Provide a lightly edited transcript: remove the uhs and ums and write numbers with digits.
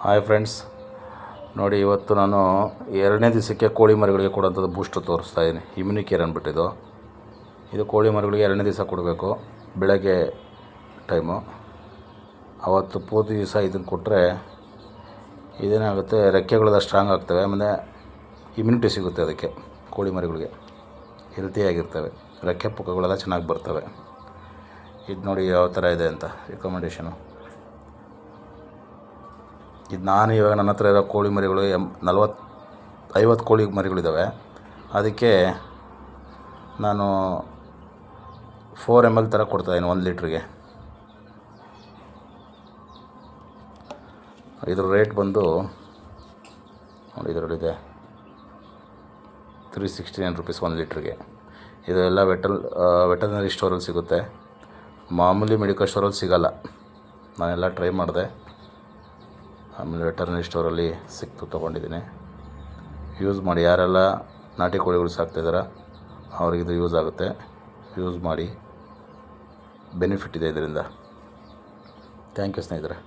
Hi friends, ನೋಡಿ ಇವತ್ತು ನಾನು 2ನೇ ದಿವಸಕ್ಕೆ ಕೋಳಿ ಮರಿಗಳಿಗೆ ಕೊಡೋಂಥದ್ದು ಬೂಸ್ಟರ್ ತೋರಿಸ್ತಾ ಇದ್ದೀನಿ. ಇಮ್ಯುನಿಕೇರ್ ಅಂದ್ಬಿಟ್ಟಿದ್ದು. ಇದು ಕೋಳಿ ಮರಿಗಳಿಗೆ 2ನೇ ದಿವಸ ಕೊಡಬೇಕು, ಬೆಳಗ್ಗೆ ಟೈಮು. ಅವತ್ತು ಪೂರ್ತಿ ದಿವಸ ಇದನ್ನು ಕೊಟ್ಟರೆ ಇದೇನಾಗುತ್ತೆ, ರೆಕ್ಕೆಗಳೆಲ್ಲ ಸ್ಟ್ರಾಂಗ್ ಆಗ್ತವೆ, ಆಮೇಲೆ ಇಮ್ಯುನಿಟಿ ಸಿಗುತ್ತೆ ಅದಕ್ಕೆ. ಕೋಳಿ ಮರಿಗಳಿಗೆ ಹೆಲ್ತಿಯಾಗಿರ್ತವೆ, ರೆಕ್ಕೆ ಪುಕ್ಕಗಳೆಲ್ಲ ಚೆನ್ನಾಗಿ ಬರ್ತವೆ. ಇದು ನೋಡಿ ಯಾವ ಥರ ಇದೆ ಅಂತ ರಿಕಮೆಂಡೇಷನು. ಇದು ನಾನು ಇವಾಗ ನನ್ನ ಹತ್ರ ಇರೋ ಕೋಳಿ ಮರಿಗಳು 50 ಕೋಳಿ ಮರಿಗಳಿದ್ದಾವೆ. ಅದಕ್ಕೆ ನಾನು 4 ml ಥರ ಕೊಡ್ತಾಯಿದ್ದೀನಿ 1 ಲೀಟ್ರಿಗೆ. ಇದ್ರ ರೇಟ್ ಬಂದು ನೋಡಿ, ಇದರಲ್ಲಿದೆ 369 rupees 1 ಲೀಟ್ರಿಗೆ. ಇದು ಎಲ್ಲ ವೆಟರ್ನರಿ ಸ್ಟೋರಲ್ಲಿ ಸಿಗುತ್ತೆ, ಮಾಮೂಲಿ ಮೆಡಿಕಲ್ ಸ್ಟೋರಲ್ಲಿ ಸಿಗೋಲ್ಲ. ನಾನೆಲ್ಲ ಟ್ರೈ ಮಾಡಿದೆ, ಆಮೇಲೆ ವೆಟರ್ನರಿ ಸ್ಟೋರಲ್ಲಿ ಸಿಕ್ತು, ತೊಗೊಂಡಿದ್ದೀನಿ. ಯೂಸ್ ಮಾಡಿ, ಯಾರೆಲ್ಲ ನಾಟಿ ಕೋಳಿಗಳು ಸಾಕ್ತಾಯಿದ್ದಾರೋ ಅವ್ರಿಗಿದು ಯೂಸ್ ಆಗುತ್ತೆ. ಯೂಸ್ ಮಾಡಿ, ಬೆನಿಫಿಟ್ ಇದೆ ಇದರಿಂದ. ಥ್ಯಾಂಕ್ ಯು ಸ್ನೇಹಿತರೆ.